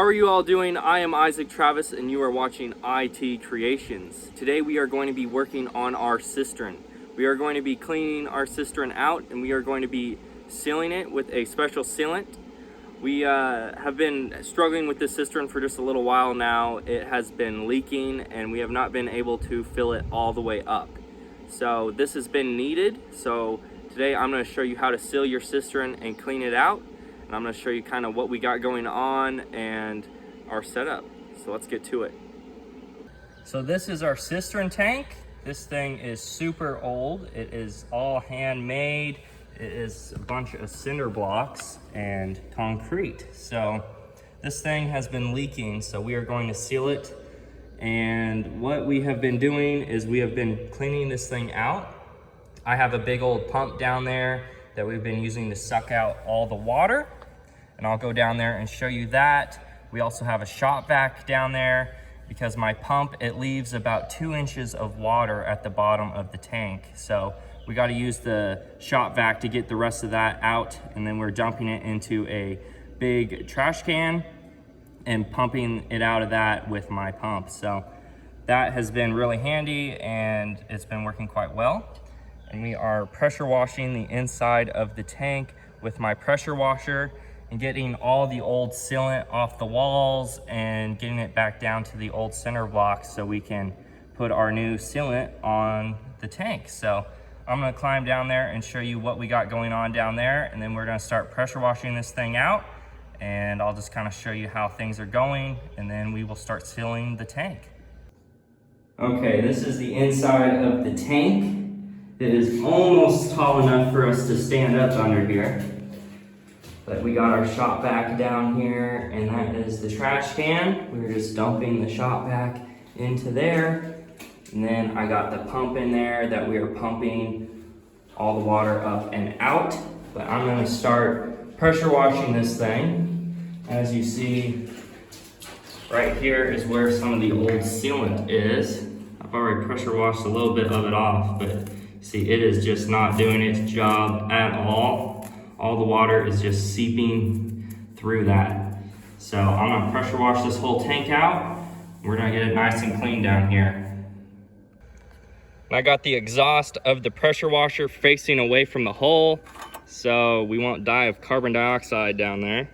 How are you all doing? I am Isaac Travis and you are watching IT Creations. Today we are going to be working on our cistern. We are going to be cleaning our cistern out and we are going to be sealing it with a special sealant. We have been struggling with this cistern for just a little while now. It has been leaking and we have not been able to fill it all the way up. So this has been needed. So today I'm going to show you how to seal your cistern and clean it out. And I'm going to show you kind of what we got going on and our setup. So let's get to it. So this is our cistern tank. This thing is super old. It is all handmade. It is a bunch of cinder blocks and concrete. So this thing has been leaking, so we are going to seal it. And what we have been doing is we have been cleaning this thing out. I have a big old pump down there that we've been using to suck out all the water. And I'll go down there and show you that. We also have a shop vac down there because my pump, it leaves about 2 inches of water at the bottom of the tank. So we got to use the shop vac to get the rest of that out. And then we're dumping it into a big trash can and pumping it out of that with my pump. So that has been really handy and it's been working quite well. And we are pressure washing the inside of the tank with my pressure washer and getting all the old sealant off the walls and getting it back down to the old center blocks so we can put our new sealant on the tank. So I'm gonna climb down there and show you what we got going on down there, and then we're gonna start pressure washing this thing out, and I'll just kind of show you how things are going, and then we will start sealing the tank. Okay, this is the inside of the tank. It is almost tall enough for us to stand up under here. But we got our shop vac down here, and that is the trash can. We're just dumping the shop vac into there. And then I got the pump in there that we are pumping all the water up and out. But I'm gonna start pressure washing this thing. As you see, right here is where some of the old sealant is. I've already pressure washed a little bit of it off, but see, it is just not doing its job at all. All the water is just seeping through that. So I'm gonna pressure wash this whole tank out. We're gonna get it nice and clean down here. I got the exhaust of the pressure washer facing away from the hole, so we won't die of carbon dioxide down there.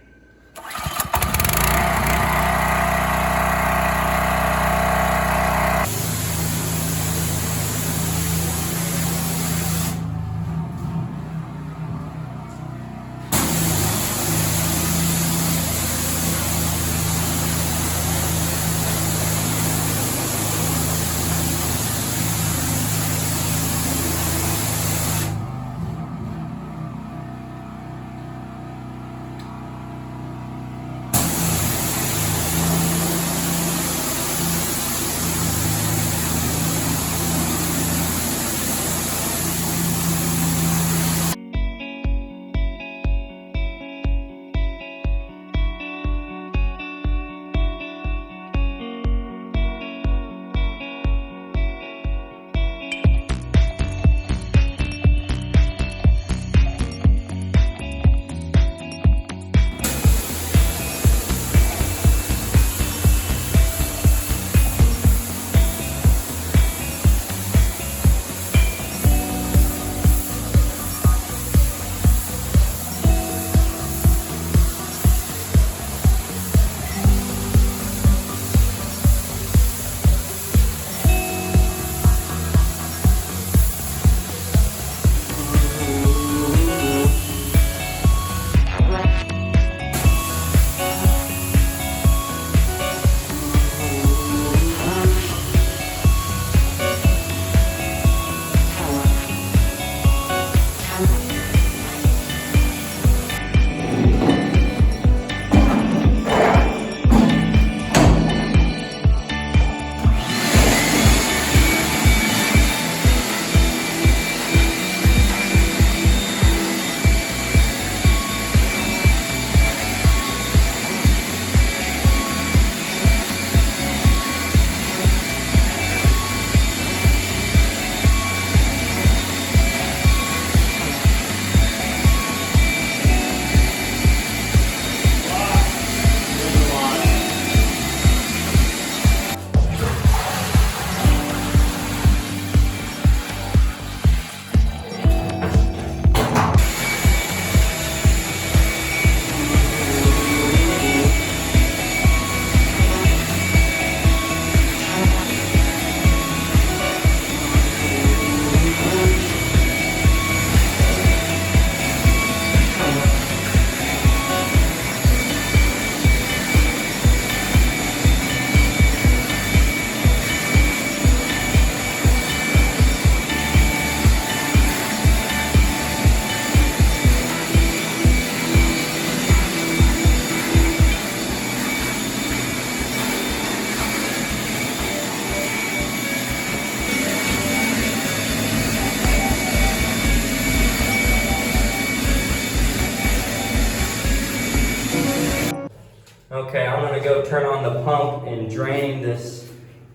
gonna go turn on the pump and drain this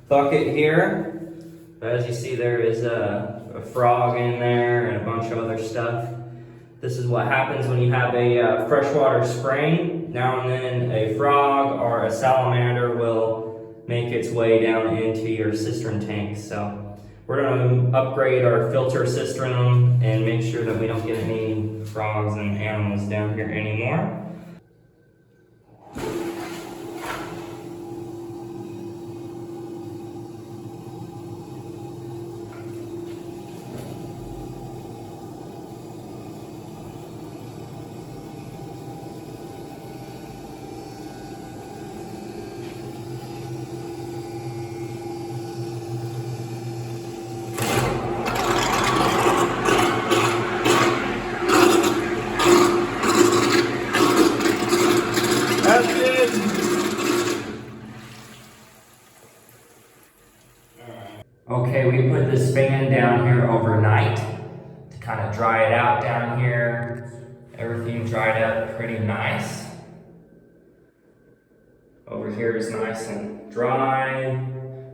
bucket here. But as you see, there is a frog in there and a bunch of other stuff. This is what happens when you have a freshwater spring. Now and then a frog or a salamander will make its way down into your cistern tank. So we're going to upgrade our filter cistern and make sure that we don't get any frogs and animals down here anymore. Okay, we put this fan down here overnight to kind of dry it out down here. Everything dried up pretty nice. Over here is nice and dry.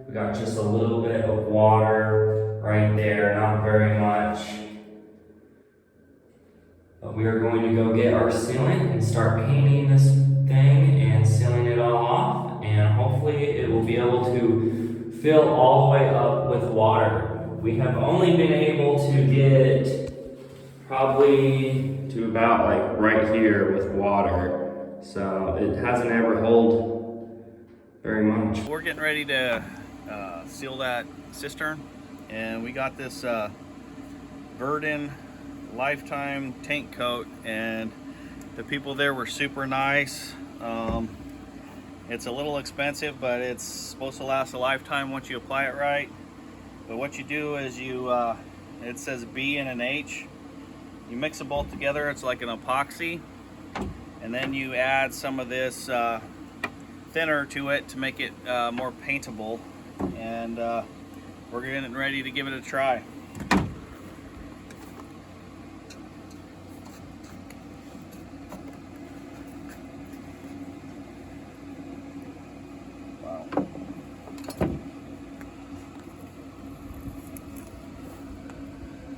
We got just a little bit of water right there, not very much. But we are going to go get our sealant and start painting this thing and sealing it all off. And hopefully it will be able to fill all the way up with water. We have only been able to get probably to about like right here with water. So it hasn't ever held very much. We're getting ready to seal that cistern, and we got this Verdin lifetime tank coat, and the people there were super nice. It's a little expensive, but it's supposed to last a lifetime once you apply it right. But what you do is you, it says B and an H. You mix them both together, it's like an epoxy. And then you add some of this thinner to it to make it more paintable. And we're getting ready to give it a try.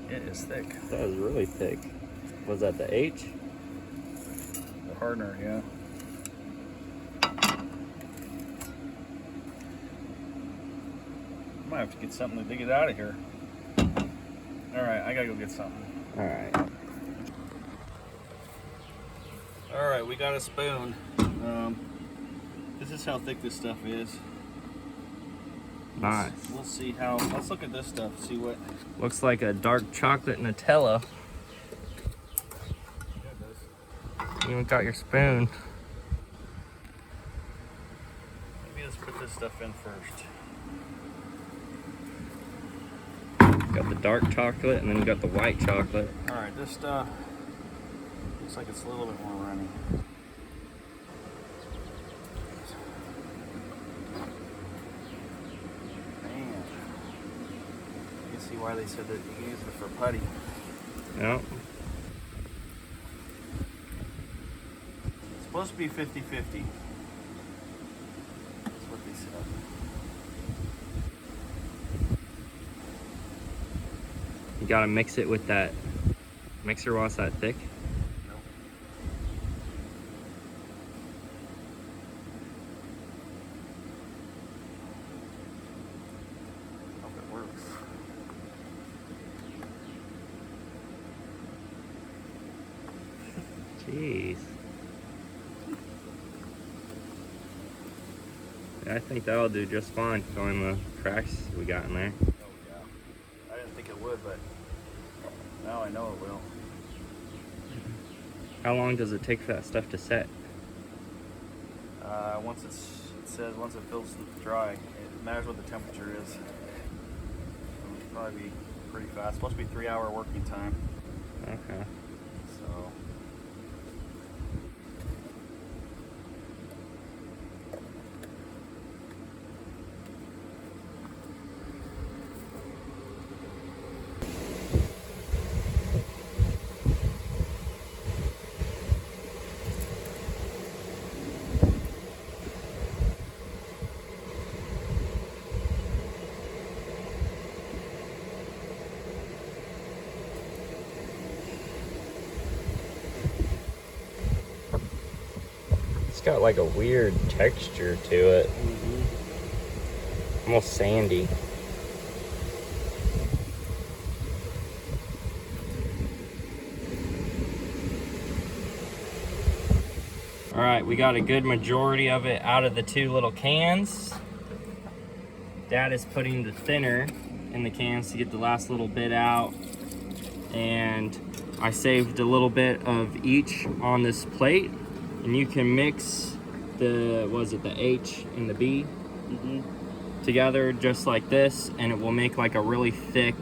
It is thick. That was really thick. Was that the H? The hardener, yeah. I might have to get something to get it out of here. Alright, I gotta go get something. Alright. Alright, we got a spoon. This is how thick this stuff is. Nice. We'll see how, let's look at this stuff, see what. Looks like a dark chocolate Nutella. Yeah, it does. You even got your spoon. Maybe let's put this stuff in first. Got the dark chocolate and then you got the white chocolate. Alright, this stuff looks like it's a little bit more runny. Why they said that you can use it for putty. Yep. It's supposed to be 50-50. That's what they said. You gotta mix it with that mixer while it's that thick. Nope. Hope it works. Jeez. I think that'll do just fine filling the cracks we got in there. Oh yeah. I didn't think it would, but now I know it will. How long does it take for that stuff to set? Once it says once it feels dry, it matters what the temperature is. It'll probably be pretty fast. It's supposed to be 3-hour working time. Okay. So. got like a weird texture to it. Almost sandy. All right, we got a good majority of it out of the 2 little cans. Dad is putting the thinner in the cans to get the last little bit out. And I saved a little bit of each on this plate. And you can mix the, the H and the B together just like this, and it will make like a really thick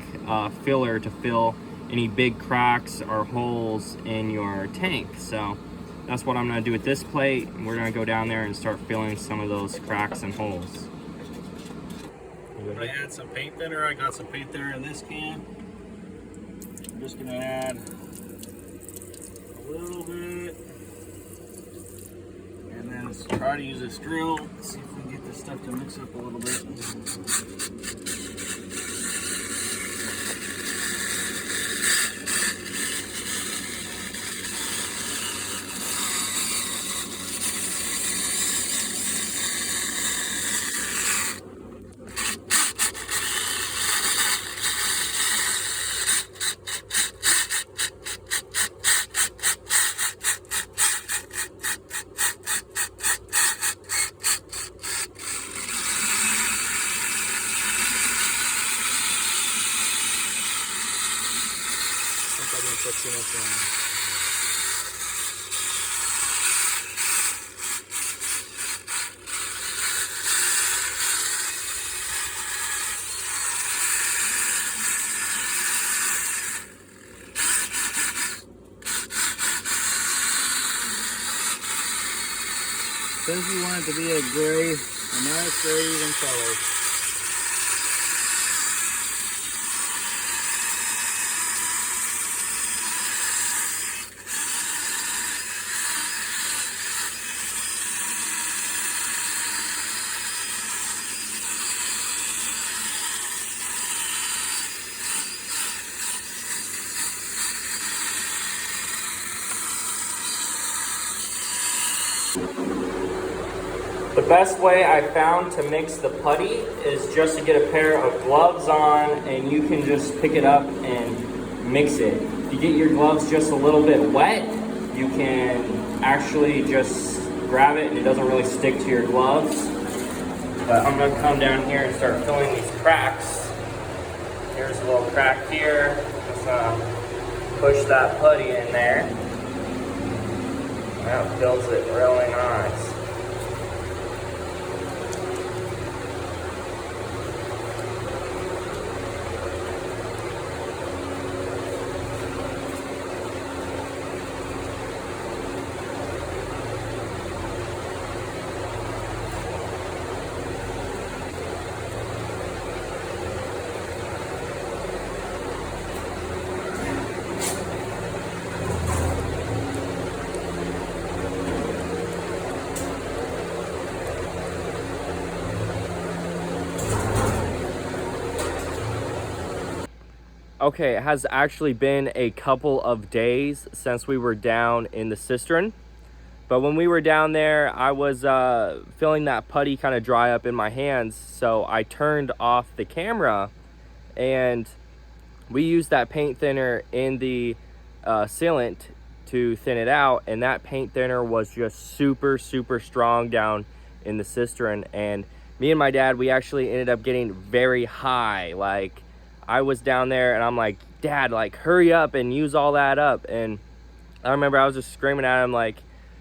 filler to fill any big cracks or holes in your tank. So that's what I'm gonna do with this plate. We're gonna go down there and start filling some of those cracks and holes. I'm gonna add some paint thinner. I got some paint thinner in this can. I'm just gonna add a little bit. And then let's try to use this drill. See if we can get this stuff to mix up a little bit. Put too much in. Says you want it to be a gray, a nice gray even color. The best way I found to mix the putty is just to get a pair of gloves on, and you can just pick it up and mix it. If you get your gloves just a little bit wet, you can actually just grab it and it doesn't really stick to your gloves. But I'm gonna come down here and start filling these cracks. Here's a little crack here. Just push that putty in there. That fills it really nice. Okay, it has actually been a couple of days since we were down in the cistern. But when we were down there, I was feeling that putty kind of dry up in my hands. So I turned off the camera and we used that paint thinner in the sealant to thin it out. And that paint thinner was just super, super strong down in the cistern. And me and my dad, we actually ended up getting very high. Like, I was down there and I'm like, Dad, like, hurry up and use all that up. And I remember I was just screaming at him, like,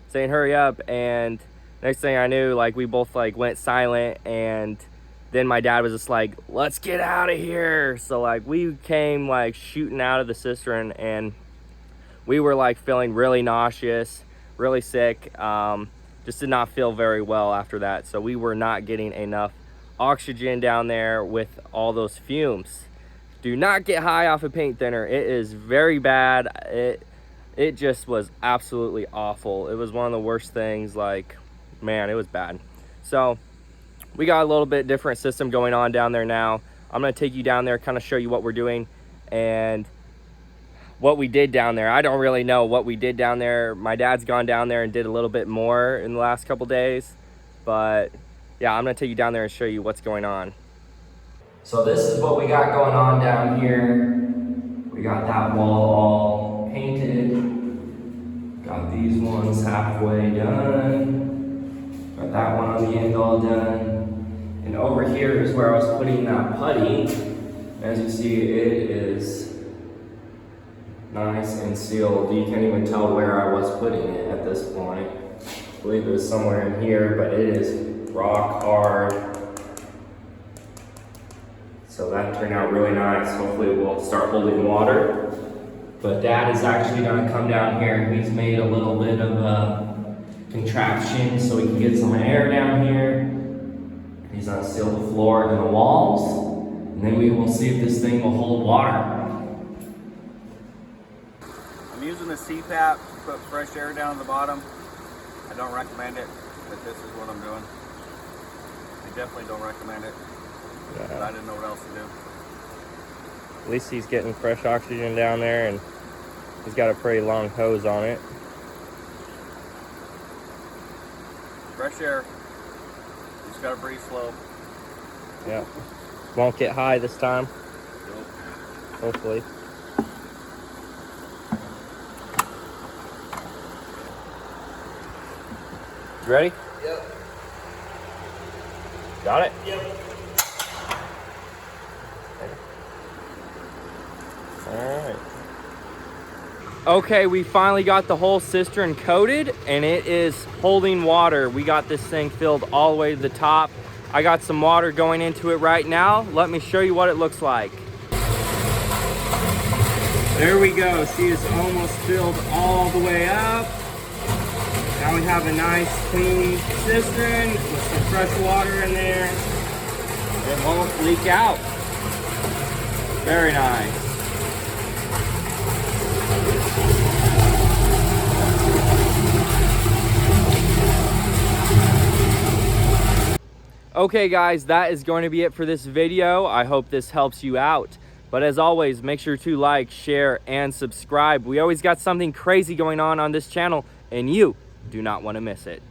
saying hurry up. And next thing I knew, like, we both like went silent. And then my dad was just like, let's get out of here. So like we came like shooting out of the cistern, and we were like feeling really nauseous, really sick. Just did not feel very well after that. So we were not getting enough oxygen down there with all those fumes. Do not get high off of paint thinner. It is very bad. It just was absolutely awful. It was one of the worst things. Like, man, it was bad. So we got a little bit different system going on down there now. I'm gonna take you down there, kind of show you what we're doing, and what we did down there. I don't really know what we did down there. My dad's gone down there and did a little bit more in the last couple days, but yeah, I'm gonna take you down there and show you what's going on. So this is what we got going on down here. We got that wall all painted. Got these ones halfway done. Got that one on the end all done. And over here is where I was putting that putty. As you see, it is nice and sealed. You can't even tell where I was putting it at this point. I believe it was somewhere in here, but it is rock hard. So that turned out really nice. Hopefully it will start holding water. But Dad is actually gonna come down here. He's made a little bit of a contraption so we can get some air down here. He's gonna seal the floor and the walls. And then we will see if this thing will hold water. I'm using the CPAP to put fresh air down the bottom. I don't recommend it, but this is what I'm doing. I definitely don't recommend it. Yeah. I didn't know what else to do. At least he's getting fresh oxygen down there, and he's got a pretty long hose on it. Fresh air. You just gotta breathe slow. Yeah. Won't get high this time. Nope. Hopefully. You ready? Yep. Got it? Yep. Alright. Okay, we finally got the whole cistern coated and it is holding water. We got this thing filled all the way to the top. I got some water going into it right now. Let me show you what it looks like. There we go. See, it's almost filled all the way up. Now we have a nice clean cistern with some fresh water in there. It won't leak out. Very nice. Okay guys, that is going to be it for this video. I hope this helps you out. But as always, make sure to like, share, and subscribe. We always got something crazy going on this channel, and you do not want to miss it.